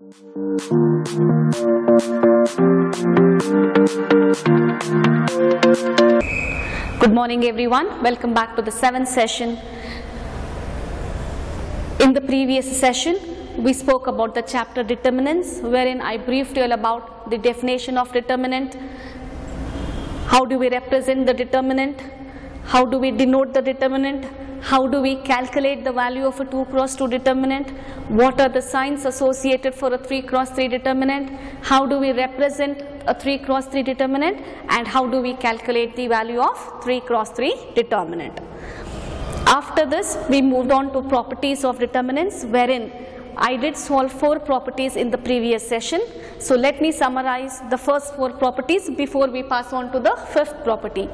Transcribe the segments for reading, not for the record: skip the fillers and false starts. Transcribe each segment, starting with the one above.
Good morning everyone, welcome back to the 7th session. In the previous session, we spoke about the chapter determinants, wherein I briefed you all about the definition of determinant, how do we represent the determinant, how do we denote the determinant, how do we calculate the value of a 2 cross 2 determinant, what are the signs associated for a 3 cross 3 determinant, how do we represent a 3 cross 3 determinant, and how do we calculate the value of 3 cross 3 determinant. After this, we moved on to properties of determinants, wherein I did solve 4 properties in the previous session. So let me summarize the first 4 properties before we pass on to the 5th property.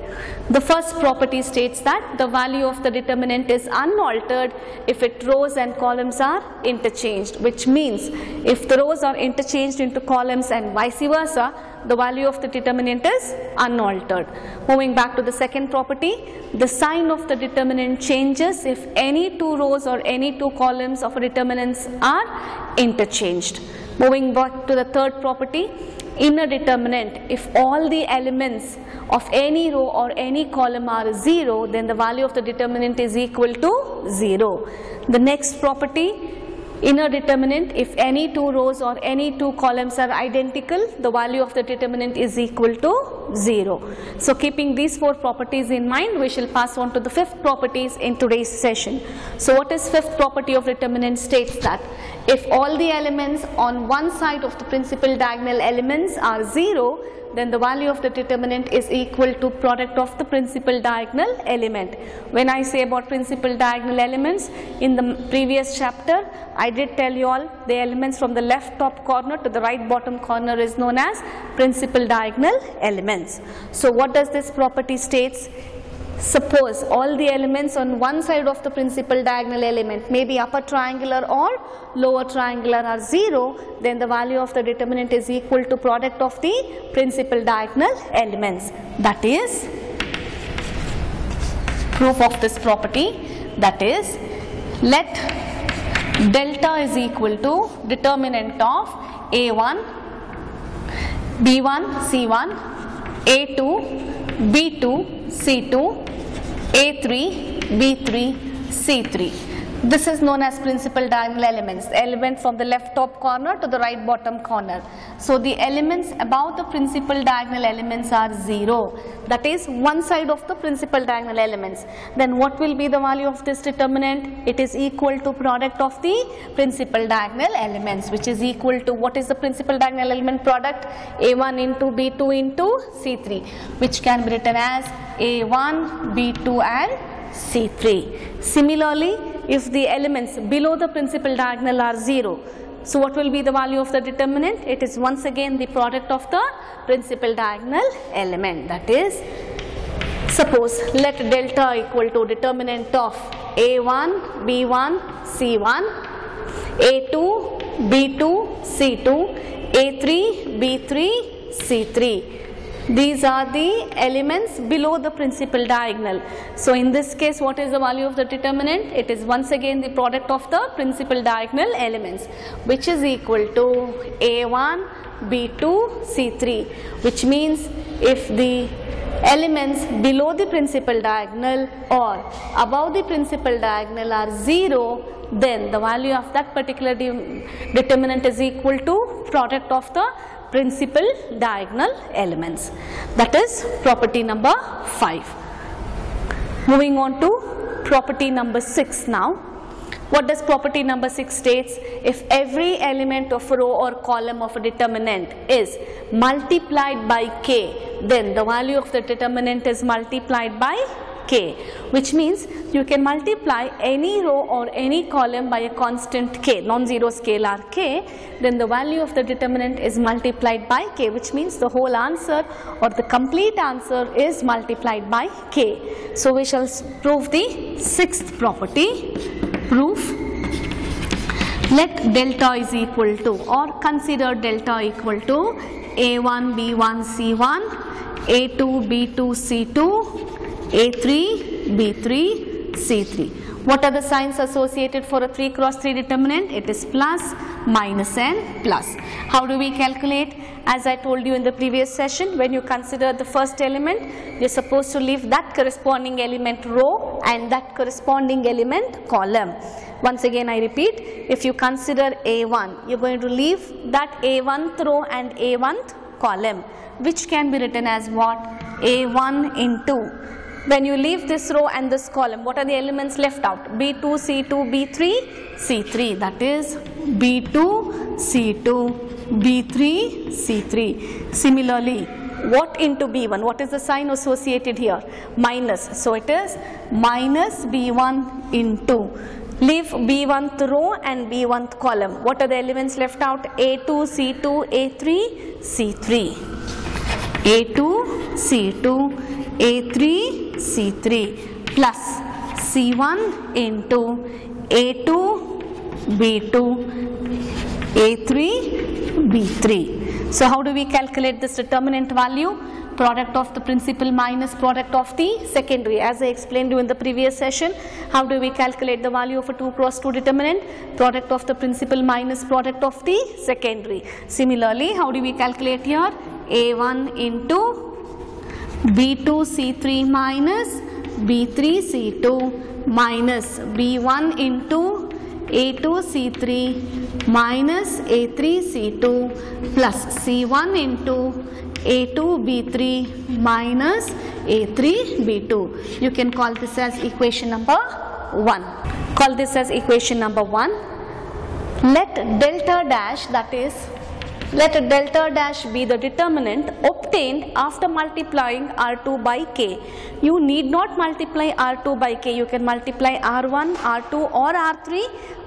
The first property states that the value of the determinant is unaltered if its rows and columns are interchanged, which means if the rows are interchanged into columns and vice versa, the value of the determinant is unaltered. Moving back to the second property, the sign of the determinant changes if any 2 rows or any 2 columns of a determinants are interchanged. Moving back to the third property, in a determinant, if all the elements of any row or any column are 0, then the value of the determinant is equal to 0. The next property, in a determinant, if any 2 rows or any 2 columns are identical, the value of the determinant is equal to 0. So keeping these 4 properties in mind, we shall pass on to the 5th properties in today's session. So what is 5th property of determinant? States that if all the elements on one side of the principal diagonal elements are 0, then the value of the determinant is equal to product of the principal diagonal element. When I say about principal diagonal elements, in the previous chapter, I did tell you all the elements from the left top corner to the right bottom corner is known as principal diagonal elements. So what does this property states? Suppose all the elements on one side of the principal diagonal element, maybe upper triangular or lower triangular, are 0, then the value of the determinant is equal to product of the principal diagonal elements. That is proof of this property. That is, let delta is equal to determinant of A1, B1, C1, A2, B2, C2, A3, B3, C3. This is known as principal diagonal elements, the element from the left top corner to the right bottom corner. So the elements above the principal diagonal elements are 0. That is one side of the principal diagonal elements. Then what will be the value of this determinant? It is equal to product of the principal diagonal elements, which is equal to, what is the principal diagonal element product? A1 into B2 into C3, which can be written as A1, B2 and C3. Similarly, if the elements below the principal diagonal are 0, so what will be the value of the determinant? It is once again the product of the principal diagonal element. That is, suppose let delta equal to determinant of A1, B1, C1, A2, B2, C2, A3, B3, C3. These are the elements below the principal diagonal. So in this case, what is the value of the determinant? It is once again the product of the principal diagonal elements, which is equal to A1, B2, C3, which means if the elements below the principal diagonal or above the principal diagonal are 0, then the value of that particular determinant is equal to product of the principal diagonal elements. That is property number 5. Moving on to property number 6 now. What does property number 6 states? If every element of a row or column of a determinant is multiplied by k, then the value of the determinant is multiplied by k, which means you can multiply any row or any column by a constant k, non-zero scalar k, then the value of the determinant is multiplied by k, which means the whole answer or the complete answer is multiplied by k. So we shall prove the 6th property. Proof: let delta is equal to, or consider delta equal to A1, B1, C1, A2, B2, C2, A3, B3, C3. What are the signs associated for a 3 cross 3 determinant? It is plus, minus and plus. How do we calculate? As I told you in the previous session, when you consider the first element, you are supposed to leave that corresponding element row and that corresponding element column. Once again I repeat, if you consider A1, you are going to leave that A1th row and A1th column, which can be written as what? A1 into. When you leave this row and this column, what are the elements left out? B2, C2, B3, C3. That is B2, C2, B3, C3. Similarly, what into B1? What is the sign associated here? Minus. So it is minus B1 into. Leave B1th row and B1th column. What are the elements left out? A2, C2, A3, C3. A2, C2, A3, C3 plus C1 into A2, B2, A3, B3. So how do we calculate this determinant value? Product of the principal minus product of the secondary. As I explained you in the previous session, how do we calculate the value of a 2 cross 2 determinant? Product of the principal minus product of the secondary. Similarly, how do we calculate here? A1 into B2 C3 minus B3 C2 minus B1 into A2 C3 minus A3 C2 plus C1 into A2 B3 minus A3 B2. You can call this as equation number 1. Call this as equation number 1. Let delta dash, that is, let delta dash be the determinant obtained after multiplying R2 by K. You need not multiply R2 by K. You can multiply R1, R2 or R3,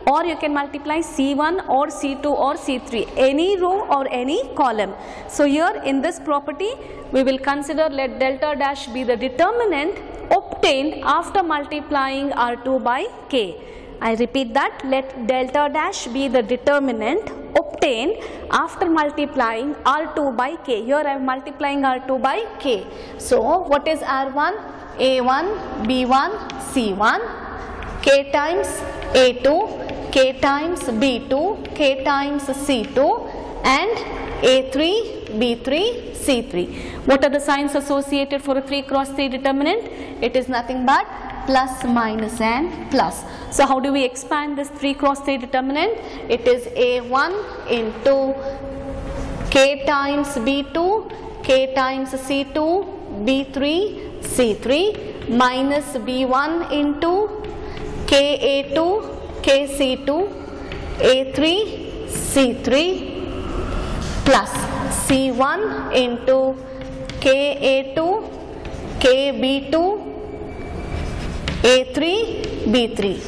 or you can multiply C1 or C2 or C3, any row or any column. So here in this property, we will consider let delta dash be the determinant obtained after multiplying R2 by K. I repeat that, let delta dash be the determinant obtained after multiplying R2 by K. Here I am multiplying R2 by K. So what is R1? A1, B1, C1, K times A2, K times B2, K times C2 and A3, B3, C3. What are the signs associated for a 3 cross 3 determinant? It is nothing but plus, minus and plus. So how do we expand this 3 cross 3 determinant? It is A1 into K times B2, K times C2, B3, C3 minus B1 into KA2, KC2, A3, C3 plus C1 into KA2, KB2, A3, B3.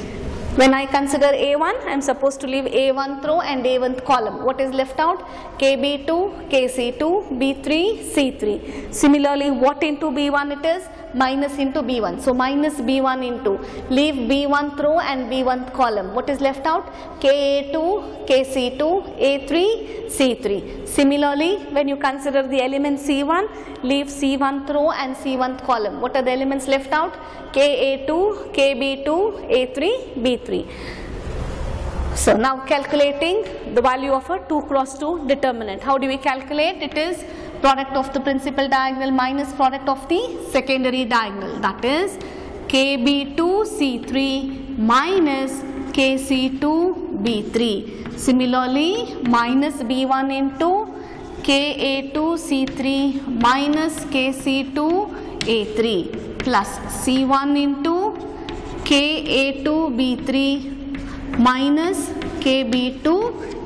When I consider A1, I am supposed to leave A1th row and A1th column. What is left out? KB2, KC2, B3, C3. Similarly, what into B1 it is? Minus into B1. So minus B1 into, leave B1th row and B1th column. What is left out? KA2, KC2, A3, C3. Similarly, when you consider the element C1, leave C1th row and C1th column. What are the elements left out? KA2, KB2, A3, B3. So now calculating the value of a 2 cross 2 determinant. How do we calculate? It is product of the principal diagonal minus product of the secondary diagonal. That is KB2 C3 minus KC2 B3. Similarly, minus B1 into KA2 C3 minus KC2 A3 plus C1 into KA2 B3 minus KB2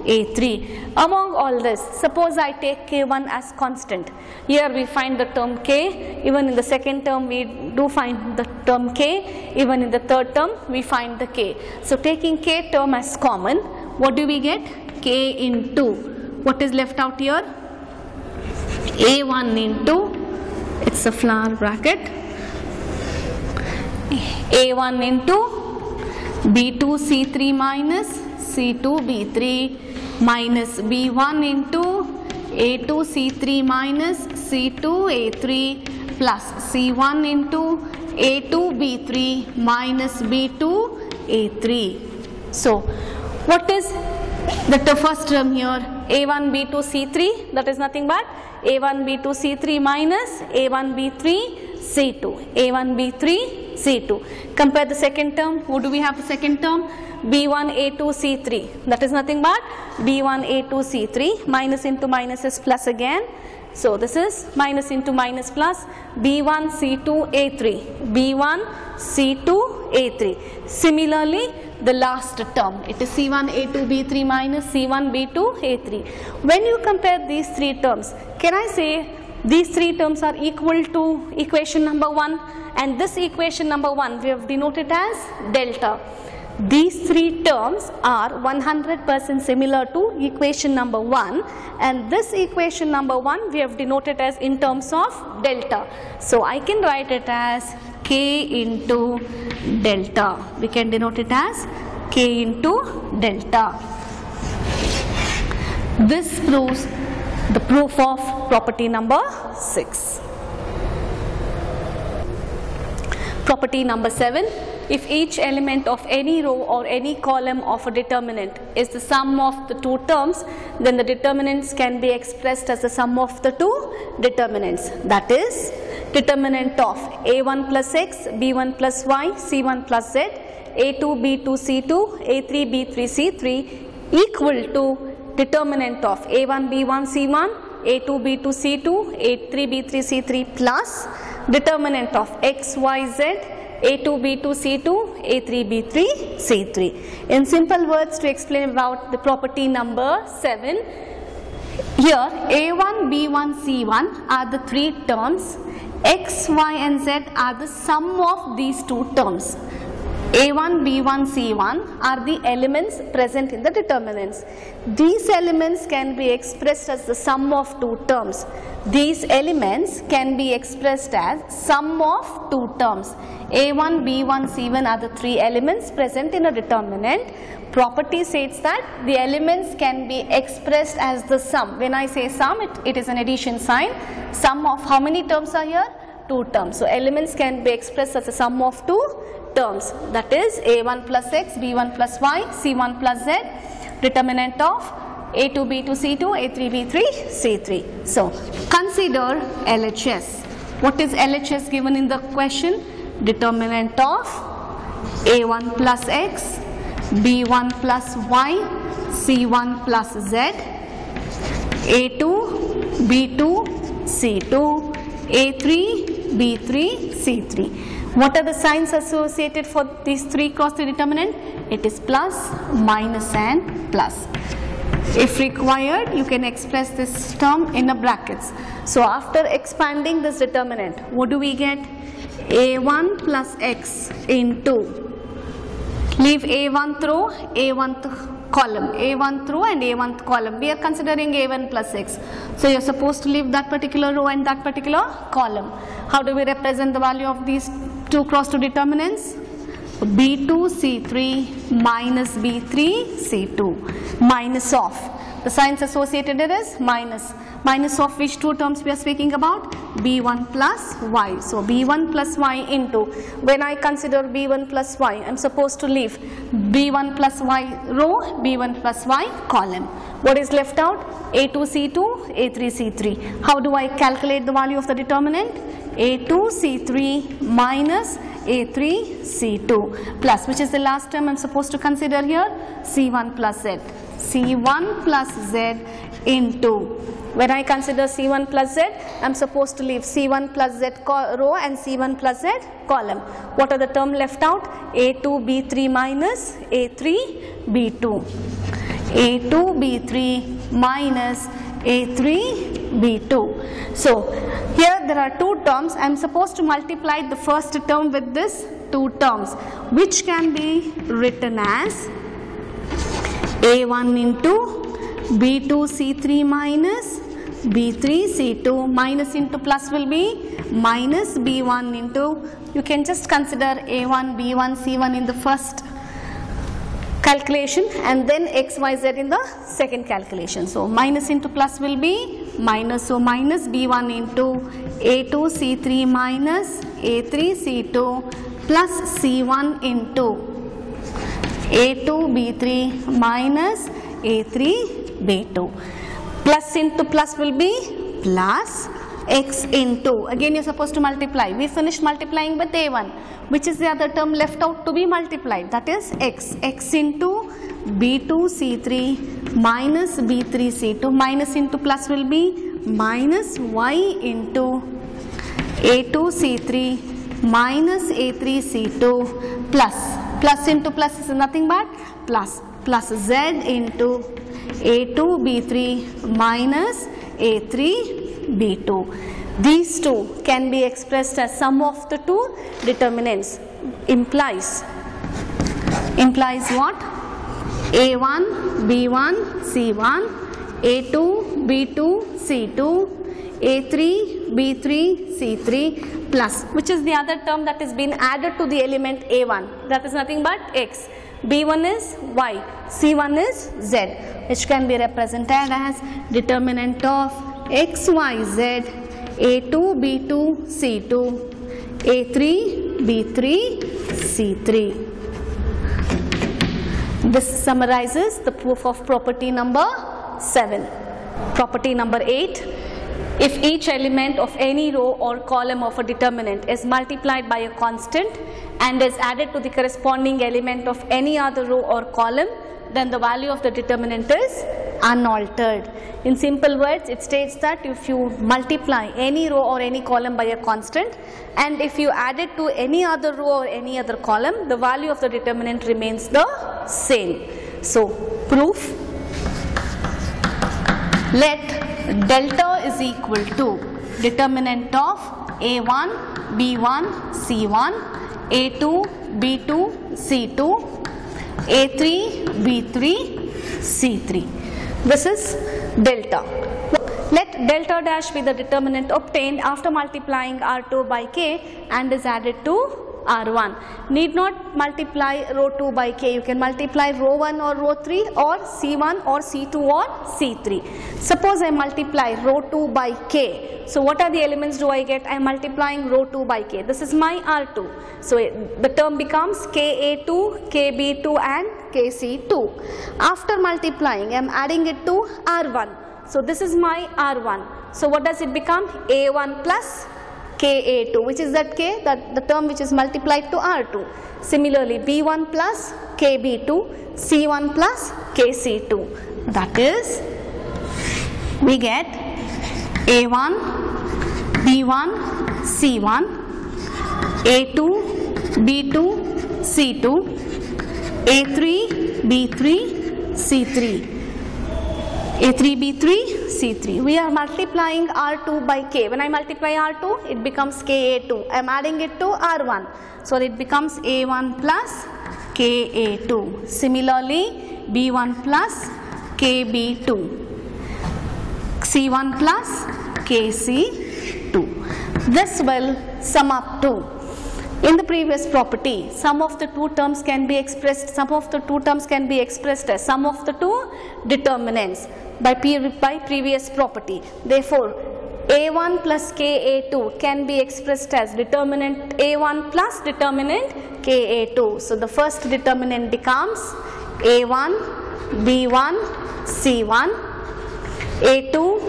A3. Among all this, suppose I take K1 as constant. Here we find the term K, even in the second term we do find the term K, even in the third term we find the K. So taking K term as common, what do we get? K into, what is left out here? A1 into, it's a flower bracket, A1 into B2 C3 minus C2 B3 minus B1 into A2 C3 minus C2 A3 plus C1 into A2 B3 minus B2 A3. So what is the first term here? A1 B2 C3, that is nothing but A1 B2 C3 minus A1 B3 C2. A1 B3 C2. Compare the second term. What do we have the second term? B1 A2 C3, that is nothing but B1 A2 C3. Minus into minus is plus again. So this is minus into minus plus B1 C2 A3. B1 C2 A3. Similarly, the last term, it is C1 A2 B3 minus C1 B2 A3. When you compare these three terms, can I say these three terms are equal to equation number 1, and this equation number 1 we have denoted as delta. These three terms are 100% similar to equation number 1, and this equation number 1 we have denoted as in terms of delta. So I can write it as K into delta. We can denote it as K into delta. This proves the proof of property number 6. Property number 7. If each element of any row or any column of a determinant is the sum of the two terms, then the determinants can be expressed as the sum of the two determinants. That is, determinant of A1 plus X, B1 plus Y, C1 plus Z, A2 B2 C2, A3 B3 C3 equal to determinant of A1 B1 C1, A2 B2 C2, A3 B3 C3 plus determinant of X Y Z, A2 B2 C2, A3 B3 C3. In simple words, to explain about the property number 7, here A1 B1 C1 are the three terms, X, Y and Z are the sum of these two terms. A1 B1 C1 are the elements present in the determinants. These elements can be expressed as the sum of two terms. These elements can be expressed as sum of two terms. A1 B1 C1 are the three elements present in a determinant. Property states that the elements can be expressed as the sum. When I say sum, it is an addition sign. Sum of how many terms are here? Two terms. So elements can be expressed as a sum of two terms. That is A1 plus X, B1 plus Y, C1 plus Z, determinant of A2 B2 C2, A3 B3 C3. So consider LHS. What is LHS given in the question? Determinant of A1 plus X, B1 plus Y, C1 plus Z, A2 B2 C2, A3 B3 C3. What are the signs associated for these three cross the determinant? It is plus, minus and plus. If required, you can express this term in a brackets. So after expanding this determinant, what do we get? A1 plus X into, leave A1th row, A1th column, A1th row and A1th column. We are considering A1 plus X. So you are supposed to leave that particular row and that particular column. How do we represent the value of these two cross two determinants? B2 C3 minus B3 C2, minus of. The signs associated is minus. Minus of which two terms we are speaking about? B1 plus Y. So B1 plus Y into, when I consider B1 plus Y, I am supposed to leave B1 plus Y row, B1 plus Y column. What is left out? A2 C2, A3 C3. How do I calculate the value of the determinant? A2 C3 minus A3 C2 plus, which is the last term I am supposed to consider here? C1 plus Z. C1 plus Z into, when I consider C1 plus Z, I am supposed to leave C1 plus Z row and C1 plus Z column. What are the term left out? A2 B3 minus A3 B2. A2 B3 minus A3 B2. So here there are two terms. I am supposed to multiply the first term with this two terms, which can be written as A1 into B2 C3 minus B3 C2, minus into plus will be minus B1 into, you can just consider A1 B1 C1 in the first calculation and then XYZ in the second calculation. So minus into plus will be minus, so minus B1 into A2 C3 minus A3 C2 plus C1 into A2 B3 minus A3 B2. Plus into plus will be plus x into, again you're supposed to multiply. We finished multiplying with A1. Which is the other term left out to be multiplied? That is x. X into B2 C3 minus B3 C2. Minus into plus will be minus y into A2 C3 minus A3 C2 plus into plus is nothing but plus z into A2 B3 minus A3 B2. These two can be expressed as sum of the two determinants. Implies what? A1 B1 C1, A2 B2 C2, A3 B3 C3 plus, which is the other term that is being added to the element A1. That is nothing but x. B1 is y, C1 is z, which can be represented as determinant of x, y, z, A2 B2 C2, A3 B3 C3. This summarizes the proof of property number 7. Property number 8. If each element of any row or column of a determinant is multiplied by a constant and is added to the corresponding element of any other row or column, then the value of the determinant is unaltered. In simple words, it states that if you multiply any row or any column by a constant and if you add it to any other row or any other column, the value of the determinant remains the same. So, proof: let delta is equal to determinant of A1 B1 C1, A2 B2 C2, A3 B3 C3. This is delta. Let delta dash be the determinant obtained after multiplying R2 by K and is added to R1. Need not multiply row 2 by K. You can multiply row 1 or row 3 or C1 or C2 or C3. Suppose I multiply row 2 by K. So what are the elements do I get? I am multiplying row 2 by K. This is my R2. So the term becomes KA2, KB2 and KC2. After multiplying, I am adding it to R1. So this is my R1. So what does it become? A1 plus KA2, which is that K, that the term which is multiplied to R2. Similarly, B1 plus KB2, C1 plus KC2. That is, we get A1, B1, C1, A2, B2, C2, A3, B3, C3. A3, B3, C3. We are multiplying R2 by K. When I multiply R2, it becomes KA2. I am adding it to R1. So it becomes A1 plus KA2. Similarly, B1 plus KB2. C1 plus KC2. This will sum up to, in the previous property, sum of the two terms can be expressed, sum of the two terms can be expressed as sum of the two determinants by previous property. Therefore, A1 plus KA2 can be expressed as determinant A1 plus determinant KA2. So the first determinant becomes A1, B1, C1, A2,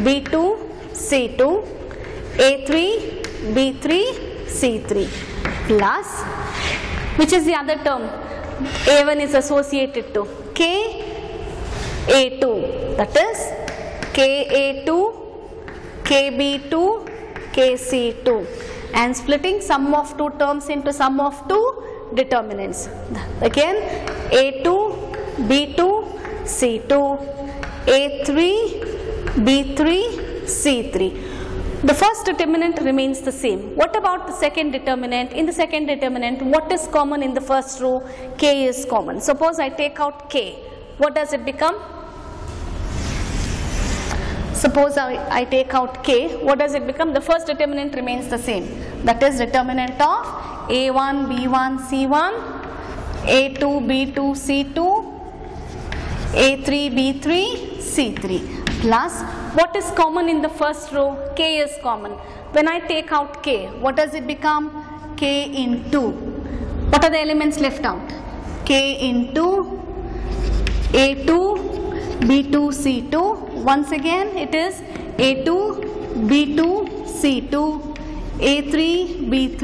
B2, C2, A3, B3, C3 plus, which is the other term A1 is associated to KA2, that is KA2, KB2, KC2, and splitting sum of two terms into sum of two determinants. Again, A2, B2, C2, A3, B3, C3. The first determinant remains the same. What about the second determinant? In the second determinant, what is common in the first row? K is common. Suppose I take out K. What does it become? Suppose I take out K. What does it become? The first determinant remains the same. That is determinant of A1, B1, C1, A2, B2, C2, A3, B3, C3 plus, what is common in the first row? K is common. When I take out K, what does it become? K into, what are the elements left out? K into A2, B2, C2. Once again it is A2, B2, C2, A3, B3,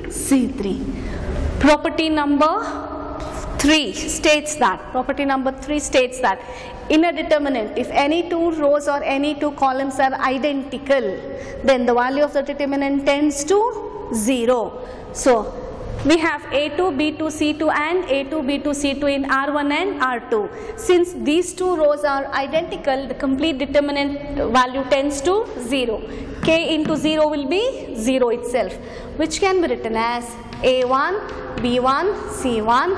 C3. Property number 3 states that in a determinant, if any two rows or any two columns are identical, then the value of the determinant tends to 0. So we have A2, B2, C2 and A2, B2, C2 in R1 and R2. Since these two rows are identical, the complete determinant value tends to 0. K into 0 will be 0 itself, which can be written as A1, B1, C1,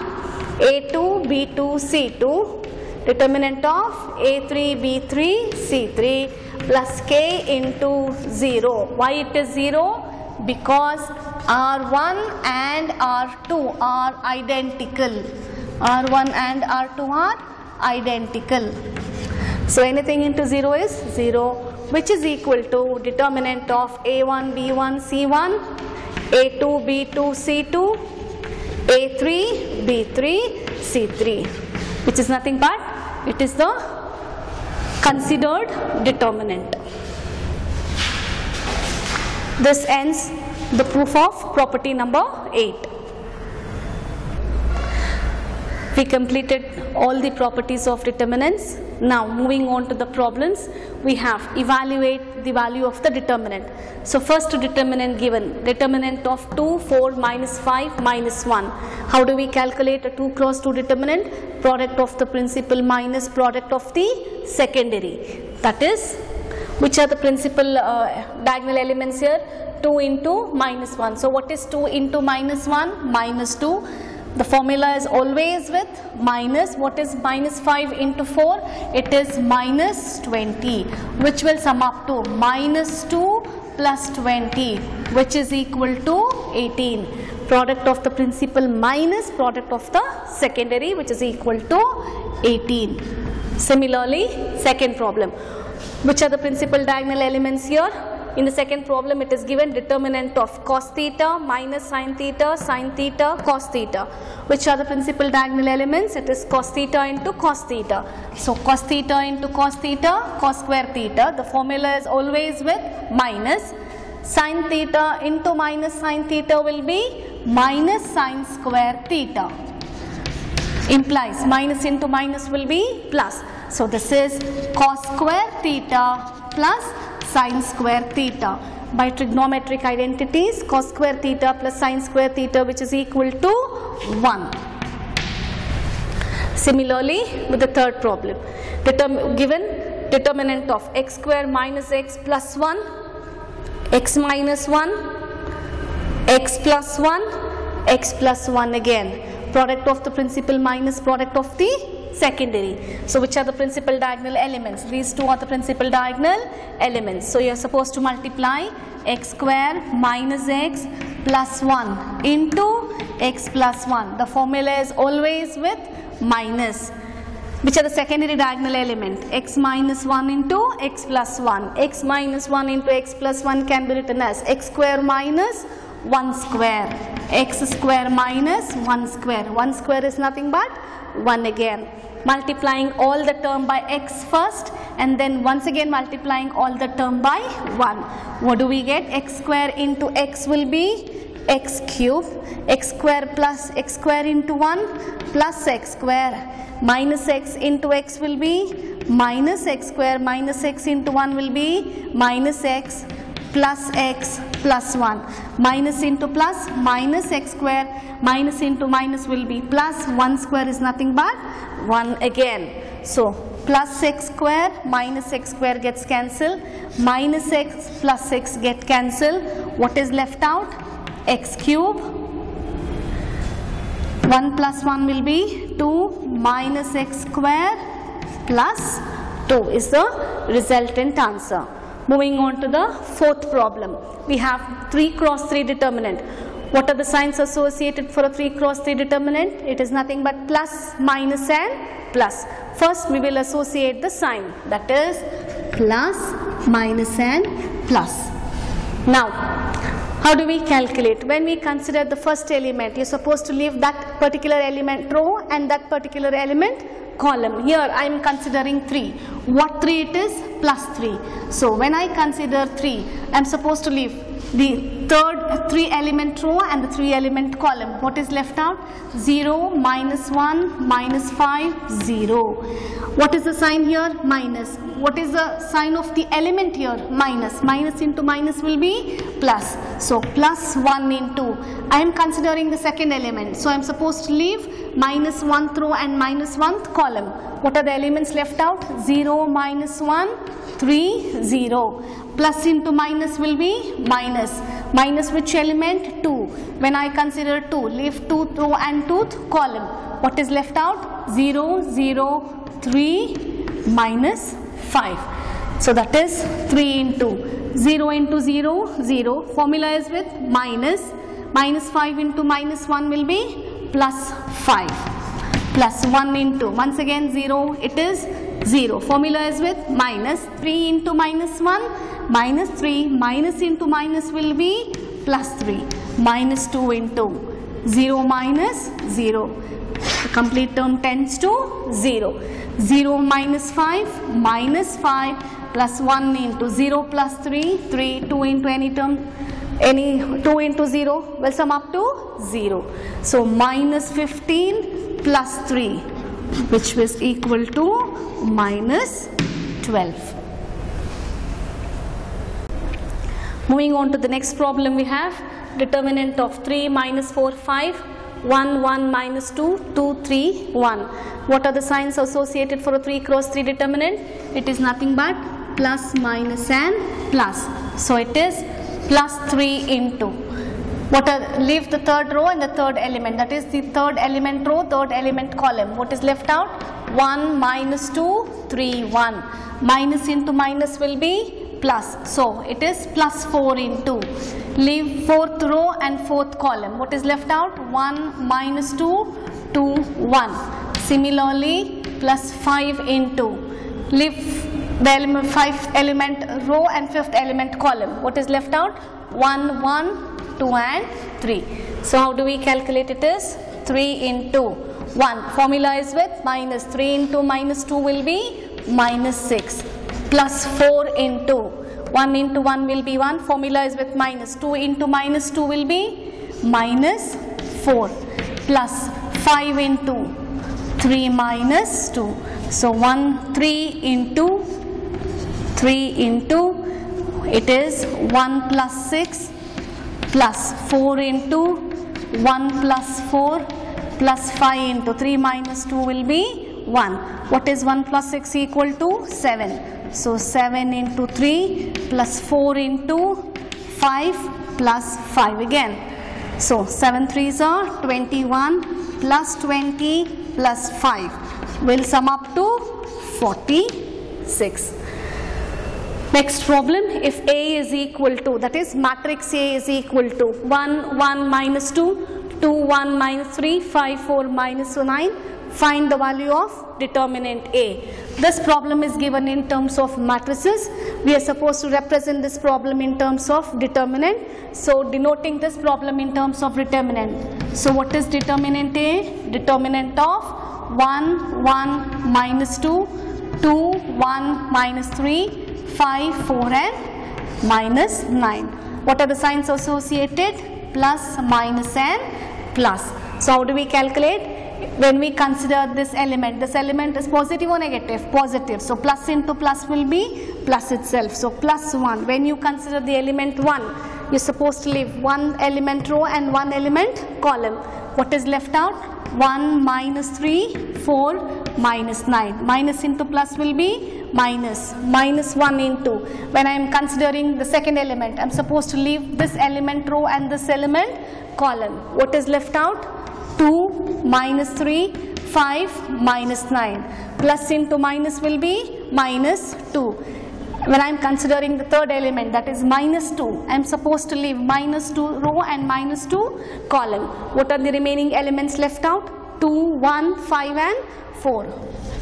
A2, B2, C2, determinant of A3, B3, C3 plus K into 0. Why it is 0? Because R1 and R2 are identical. R1 and R2 are identical. So anything into 0 is 0, which is equal to determinant of A1, B1, C1, A2, B2, C2, A3, B3, C3, which is nothing but it is the considered determinant. This ends the proof of property number 8. We completed all the properties of determinants. Now moving on to the problems, we have evaluate the value of the determinant. So first determinant given, determinant of 2, 4, minus 5, minus 1. How do we calculate a 2 cross 2 determinant? Product of the principal minus product of the secondary. That is, which are the principal diagonal elements here? 2 into minus 1. So what is 2 into minus 1? Minus 2. The formula is always with minus. What is minus 5 into 4? It is minus 20, which will sum up to minus 2 plus 20, which is equal to 18. Product of the principal minus product of the secondary, which is equal to 18. Similarly, second problem. Which are the principal diagonal elements here? In the second problem, it is given determinant of cos theta minus sin theta, cos theta. Which are the principal diagonal elements? It is cos theta into cos theta. So cos theta into cos theta, cos square theta. The formula is always with minus. Sin theta into minus sin theta will be minus sin square theta. Implies minus into minus will be plus. So this is cos square theta plus sin square theta. By trigonometric identities, cos square theta plus sin square theta, which is equal to 1. Similarly, with the third problem, given determinant of x square minus x plus 1, x minus 1, x plus 1, x plus 1 again. Product of the principal minus product of the secondary. So which are the principal diagonal elements? These two are the principal diagonal elements. So you are supposed to multiply x square minus x plus 1 into x plus 1. The formula is always with minus. Which are the secondary diagonal element? X minus 1 into x plus 1. X minus 1 into x plus 1 can be written as x square minus 1 square. X square minus 1 square. 1 square is nothing but 1 again. Multiplying all the term by x first and then once again multiplying all the term by 1. What do we get? X square into x will be x cube. X square plus x square into 1 plus x square. Minus x into x will be minus x square. Minus x into 1 will be minus x plus 1. Minus into plus minus x square. Minus into minus will be plus. 1 square is nothing but 1 again. So plus x square minus x square gets cancelled. Minus x plus x get cancelled. What is left out? X cube. 1 plus 1 will be 2 minus x square plus 2 is the resultant answer. Moving on to the fourth problem. We have 3 cross 3 determinant. What are the signs associated for a 3 cross 3 determinant? It is nothing but plus, minus and plus. First we will associate the sign, that is plus, minus and plus. Now, how do we calculate? When we consider the first element, you are supposed to leave that particular element row and that particular element column. Here I am considering 3. What 3 it is? Plus 3. So when I consider 3, I am supposed to leave the third 3 element row and the 3 element column. What is left out? 0, minus 1, minus 5, 0. What is the sign here? Minus. What is the sign of the element here? Minus. Minus into minus will be plus. So plus 1 into, I am considering the second element. So I am supposed to leave minus 1th row and minus 1th column. What are the elements left out? 0, minus 1, 3, 0. Plus into minus will be minus. Minus which element? 2. When I consider 2, leave 2th row and 2th column. What is left out? 0, 0, 3, minus 5. So that is 3 into 0 into 0, 0. Formula is with minus. Minus 5 into minus 1 will be plus 5. Plus 1 into, once again 0, it is 0. Formula is with minus. 3 into minus 1, minus 3. Minus into minus will be plus 3. Minus 2 into 0 minus 0. The complete term tends to 0. 0 minus 5, minus 5 plus 1 into 0 plus 3, 3, 2 into any term, any 2 into 0 will sum up to 0. So minus 15 plus 3, which was equal to minus 12. Moving on to the next problem, we have determinant of 3, minus 4, 5, 1, 1, minus 2, 2, 3, 1. What are the signs associated for a 3 cross 3 determinant? It is nothing but plus, minus and plus. So it is plus 3 into. Leave the third row and the third element. That is the third element row, third element column. What is left out? 1, minus 2, 3, 1. Minus into minus will be plus. So it is plus 4 into. Leave fourth row and fourth column. What is left out? 1, minus 2, 2, 1. Similarly, plus 5 into. Leave the element, 5th element row and 5th element column. What is left out? 1, 1, 2 and 3. So how do we calculate it? Is 3 into 1. Formula is with minus. 3 into minus 2 will be minus 6. Plus 4 into 1 into 1 will be 1. Formula is with minus. 2 into minus 2 will be minus 4. Plus 5 into 3 minus 2. So 3 into 3 into, it is 1 plus 6 plus 4 into 1 plus 4 plus 5 into 3 minus 2 will be 1. What is 1 plus 6 equal to? 7. So 7 into 3 plus 4 into 5 plus 5 again. So 7 3s are 21 plus 20 plus 5 will sum up to 46. Next problem, if A is equal to, that is matrix A is equal to 1, 1 minus 2, 2, 1 minus 3, 5, 4 minus 9, find the value of determinant A. This problem is given in terms of matrices. We are supposed to represent this problem in terms of determinant. So denoting this problem in terms of determinant. So what is determinant A? Determinant of 1, 1 minus 2, 2, 1 minus 3, 5, 4 and minus 9. What are the signs associated? Plus, minus and plus. So how do we calculate? When we consider this element is positive or negative? Positive. So plus into plus will be plus itself. So plus 1. When you consider the element 1, you're supposed to leave one element row and one element column. What is left out? 1 minus 3, 4 minus 9. Minus into plus will be minus. Minus 1 into. When I am considering the second element, I am supposed to leave this element row and this element column. What is left out? 2 minus 3, 5 minus 9. Plus into minus will be minus 2. When I am considering the third element, that is minus 2, I am supposed to leave minus 2 row and minus 2 column. What are the remaining elements left out? 2, 1, 5 and 4.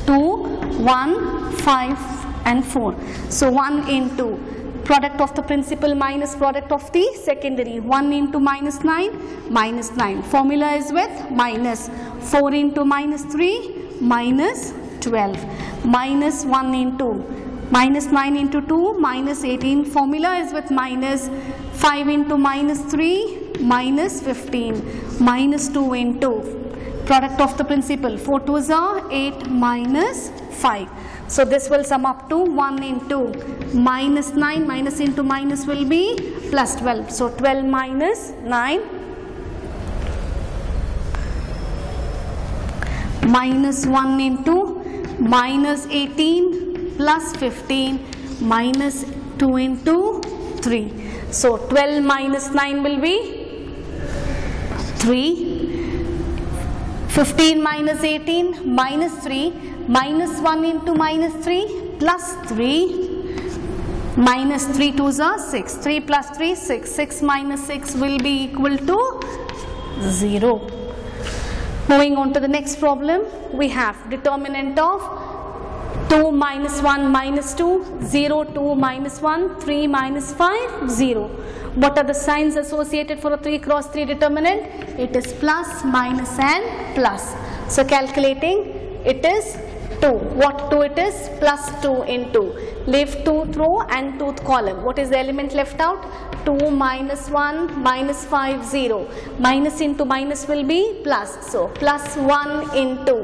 2, 1, 5 and 4. So 1 into Product of the principal minus product of the secondary. 1 into minus 9, minus 9. Formula is with minus 4 into minus 3, minus 12. Minus 1 into minus 9 into 2, minus 18. Formula is with minus 5 into minus 3, minus 15. Minus 2 into product of the principal. 4 2s are 8 minus 5. So this will sum up to 1 into minus 9, minus into minus will be plus 12. So 12 minus 9 minus 1 into minus 18 plus 15 minus 2 into 3. So 12 minus 9 will be 3. 15 minus 18 minus 3, minus 1 into minus 3 plus 3, minus 3 2s are 6, 3 plus 3 6, 6 minus 6 will be equal to 0. Moving on to the next problem, we have determinant of 2 minus 1 minus 2, 0 2 minus 1, 3 minus 5, 0. What are the signs associated for a 3 cross 3 determinant? It is plus, minus and plus. So calculating, it is 2. What 2 it is? Plus 2 into. Leave 2th row and 2th column. What is the element left out? 2 minus 1 minus 5, 0. Minus into minus will be plus. So plus 1 into.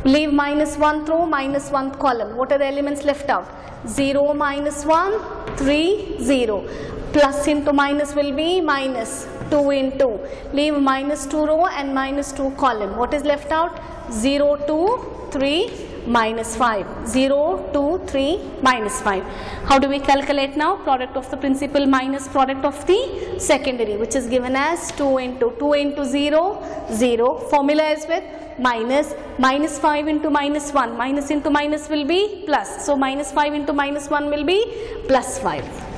Leave minus 1th row, minus 1th column. What are the elements left out? 0 minus 1, 3, 0. Plus into minus will be minus 2 into. Leave minus 2 row and minus 2 column. What is left out? 0, 2, 3, minus 5. 0, 2, 3, minus 5. How do we calculate now? Product of the principal minus product of the secondary, which is given as 2 into 0, 0. Formula is with minus, minus 5 into minus 1. Minus into minus will be plus. So minus 5 into minus 1 will be plus 5.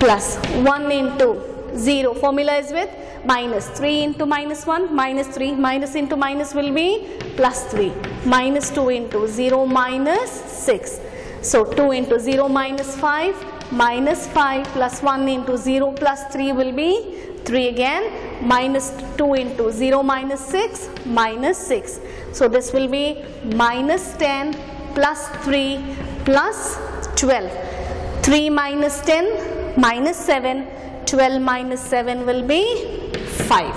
Plus 1 into 0. Formula is with minus 3 into minus 1, minus 3. Minus into minus will be plus 3. Minus 2 into 0 minus 6. So 2 into 0 minus 5, minus 5 plus 1 into 0 plus 3 will be 3 again. Minus 2 into 0 minus 6, minus 6. So this will be minus 10 plus 3 plus 12. 3 minus 10 minus 7, 12 minus 7 will be 5.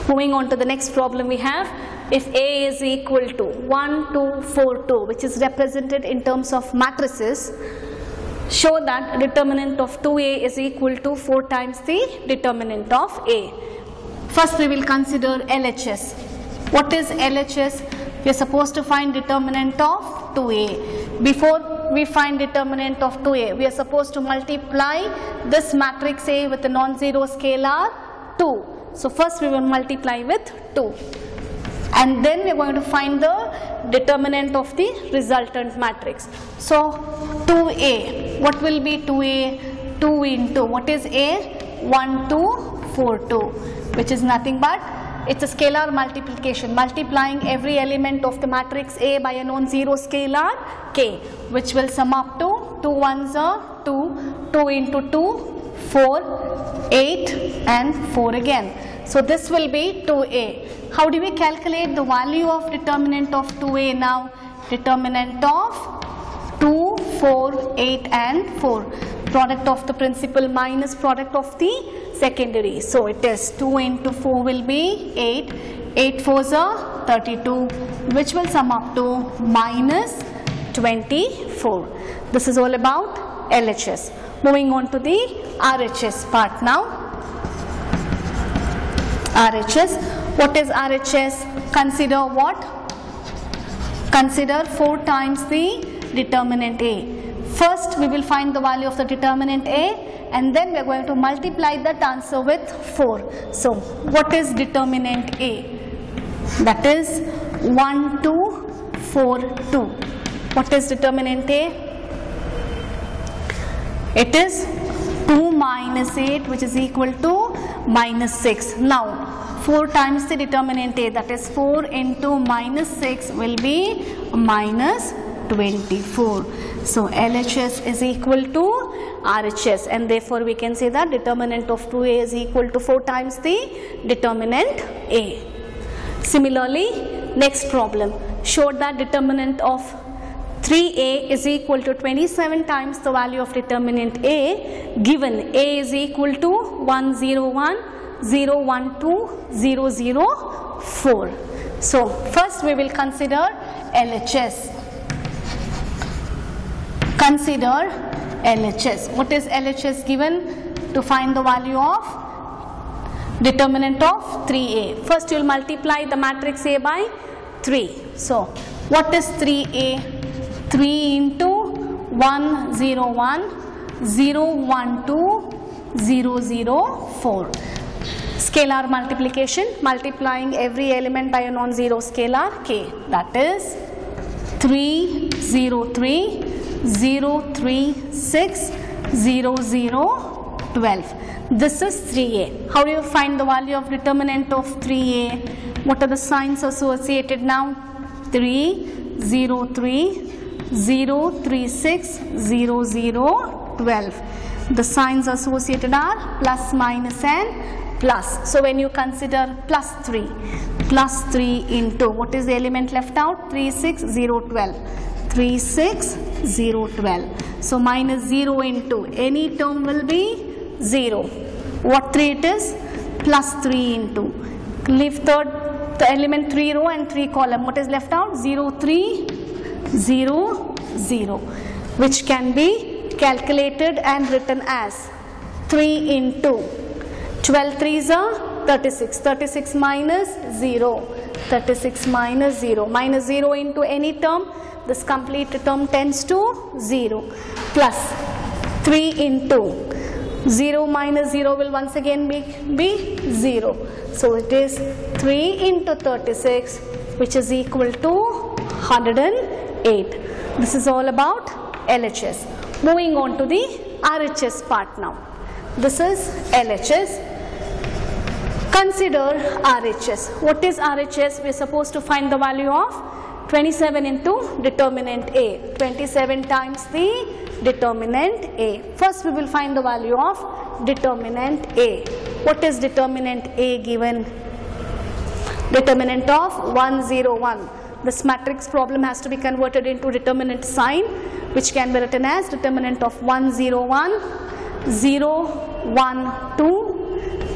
Moving on to the next problem we have, if A is equal to 1, 2, 4, 2, which is represented in terms of matrices, show that determinant of 2A is equal to 4 times the determinant of A. First we will consider LHS. What is LHS? We are supposed to find determinant of 2A. Before we find determinant of 2A, we are supposed to multiply this matrix A with a non-zero scalar 2. So first we will multiply with 2. And then we are going to find the determinant of the resultant matrix. So 2A, what will be 2A? 2 into, what is A? 1, 2, 4, 2, which is nothing but, it's a scalar multiplication, multiplying every element of the matrix A by a non-zero scalar K, which will sum up to 2 ones are 2, 2 into 2, 4, 8 and 4 again. So this will be 2A. How do we calculate the value of determinant of 2A now? Determinant of 2, 4, 8 and 4. Product of the principal minus product of the secondary. So it is 2 into 4 will be 8. 8 4s are 32, which will sum up to minus 24. This is all about LHS. Moving on to the RHS part now. RHS. What is RHS? Consider what? Consider 4 times the determinant A. First we will find the value of the determinant A and then we are going to multiply that answer with 4. So what is determinant A? That is 1, 2, 4, 2. What is determinant A? It is 2 minus 8, which is equal to minus 6. Now 4 times the determinant A, that is 4 into minus 6 will be minus 24. So LHS is equal to RHS, and therefore we can say that determinant of 2A is equal to 4 times the determinant A. Similarly, next problem showed that determinant of 3A is equal to 27 times the value of determinant A, given A is equal to 101, 012, 004. So first we will consider LHS. Consider LHS. What is LHS given? To find the value of determinant of 3A. First you will multiply the matrix A by 3. So what is 3A? 3 into 101, 012, 004. Scalar multiplication, multiplying every element by a non-zero scalar k. That is 303, 036, 0012. This is 3A. How do you find the value of determinant of 3A? What are the signs associated now? 303, 036, 0012. The signs associated are plus, minus and plus. So when you consider plus 3 into, what is the element left out? 36012. 36012. So minus 0 into any term will be 0. What 3 it is? Plus 3 into. Leave the element 3 row and 3 column. What is left out? 0300, which can be calculated and written as 3 into 12 3s are 36. 36 minus 0. 36 minus 0. Minus 0 into any term. This complete term tends to 0. Plus 3 into 0 minus 0 will once again be 0. So it is 3 into 36, which is equal to 108. This is all about LHS. Moving on to the RHS part now. This is LHS. Consider RHS. What is RHS? We are supposed to find the value of 27 into determinant A. 27 times the determinant A. First we will find the value of determinant A. What is determinant A given? Determinant of 101. This matrix problem has to be converted into determinant sign, which can be written as determinant of 101, 012,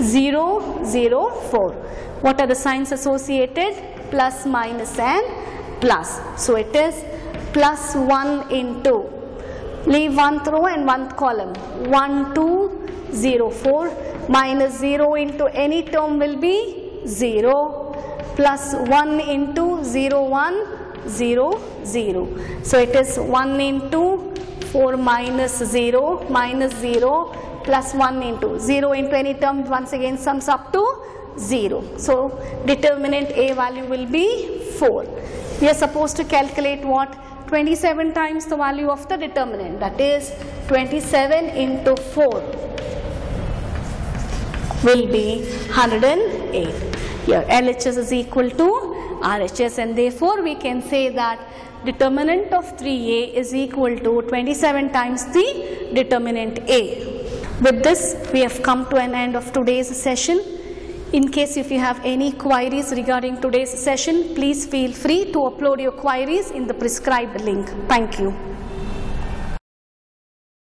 004. What are the signs associated? Plus, minus and plus. So it is plus 1 into, leave one row and one column, 1204, minus 0 into any term will be 0, plus 1 into 0100. So it is 1 into 4 minus 0 plus 1 into 0 into any term once again sums up to 0. So determinant A value will be 4. We are supposed to calculate what? 27 times the value of the determinant, that is 27 into 4 will be 108. Here LHS is equal to RHS, and therefore we can say that determinant of 3A is equal to 27 times the determinant A. With this we have come to an end of today's session. In case if you have any queries regarding today's session, please feel free to upload your queries in the prescribed link. Thank you.